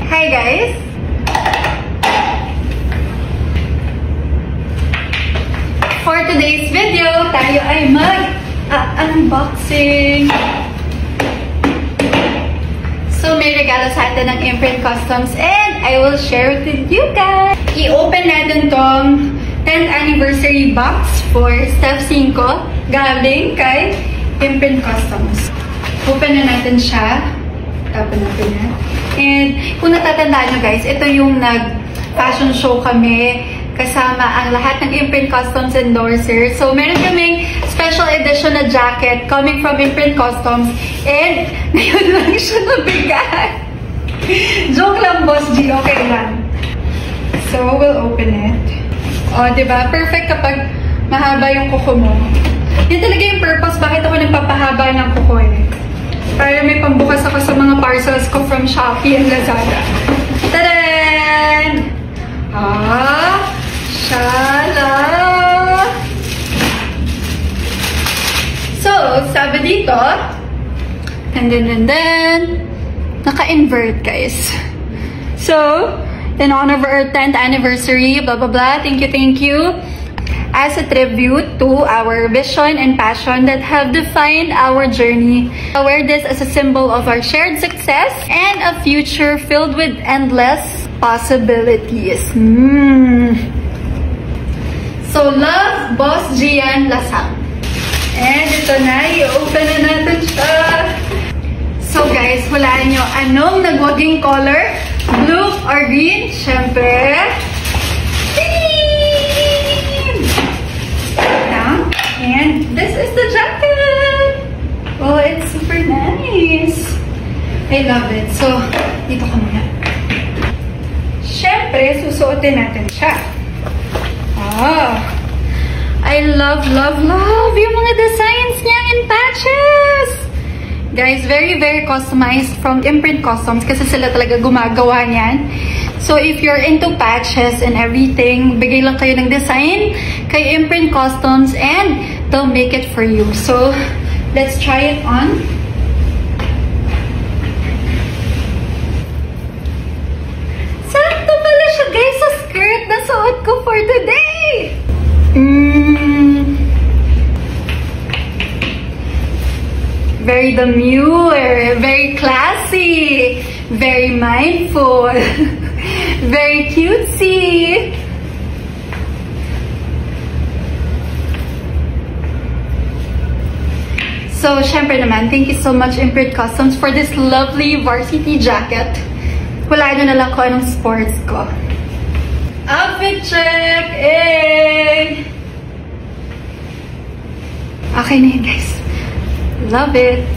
Hi guys! For today's video, tayo ay mag-unboxing. So, may regalo sa atin ng Imprint Customs and I will share it with you guys. I-open natin tong 10th anniversary box for Step 5 galing kay Imprint Customs. Open na natin siya. Tapon natin yan. And kung natatandaan nyo guys, ito yung nag-fashion show kami kasama ang lahat ng Imprint Customs endorsers. So, meron kaming special edition na jacket coming from Imprint Customs. And, ngayon lang siya nabigay. Joke lang, Boss G. Okay lang. So, we'll open it. O, diba? Perfect kapag mahaba yung kuko mo. Yan talaga yung purpose bakit ako nagpapahaba ng kuko eh. Para may pambukas ako sa mga parcels ko from Shopee and Lazada. Tadaan! Shala! So, sabi dito, and then, naka-invert, guys. So, in honor of our 10th anniversary, blah, blah, blah, thank you. As a tribute to our vision and passion that have defined our journey. I wear this as a symbol of our shared success and a future filled with endless possibilities. So, love, Boss Gian Lasang. And ito na, i-open na natin siya. So guys, hulaan nyo, anong nagwaging color? Blue or green? Siyempre, and this is the jacket! Oh, it's super nice! I love it. So, dito ka muna. Siyempre, susuotin natin siya. I love yung mga designs niya in patches! Guys, very customized from Imprint Customs kasi sila talaga gumagawa niyan. So, if you're into patches and everything, bigay lang kayo ng design kay Imprint Customs and they'll make it for you. So, let's try it on. Sakto pala siya, guys, sa skirt na suot ko for today! Very demure, very classy, very mindful. Very cutesy. So, syempre naman, thank you so much Imprint Customs for this lovely varsity jacket. Wala nyo na lang ko anong sports ko. Outfit check! Hey! Okay na yun, guys. Love it.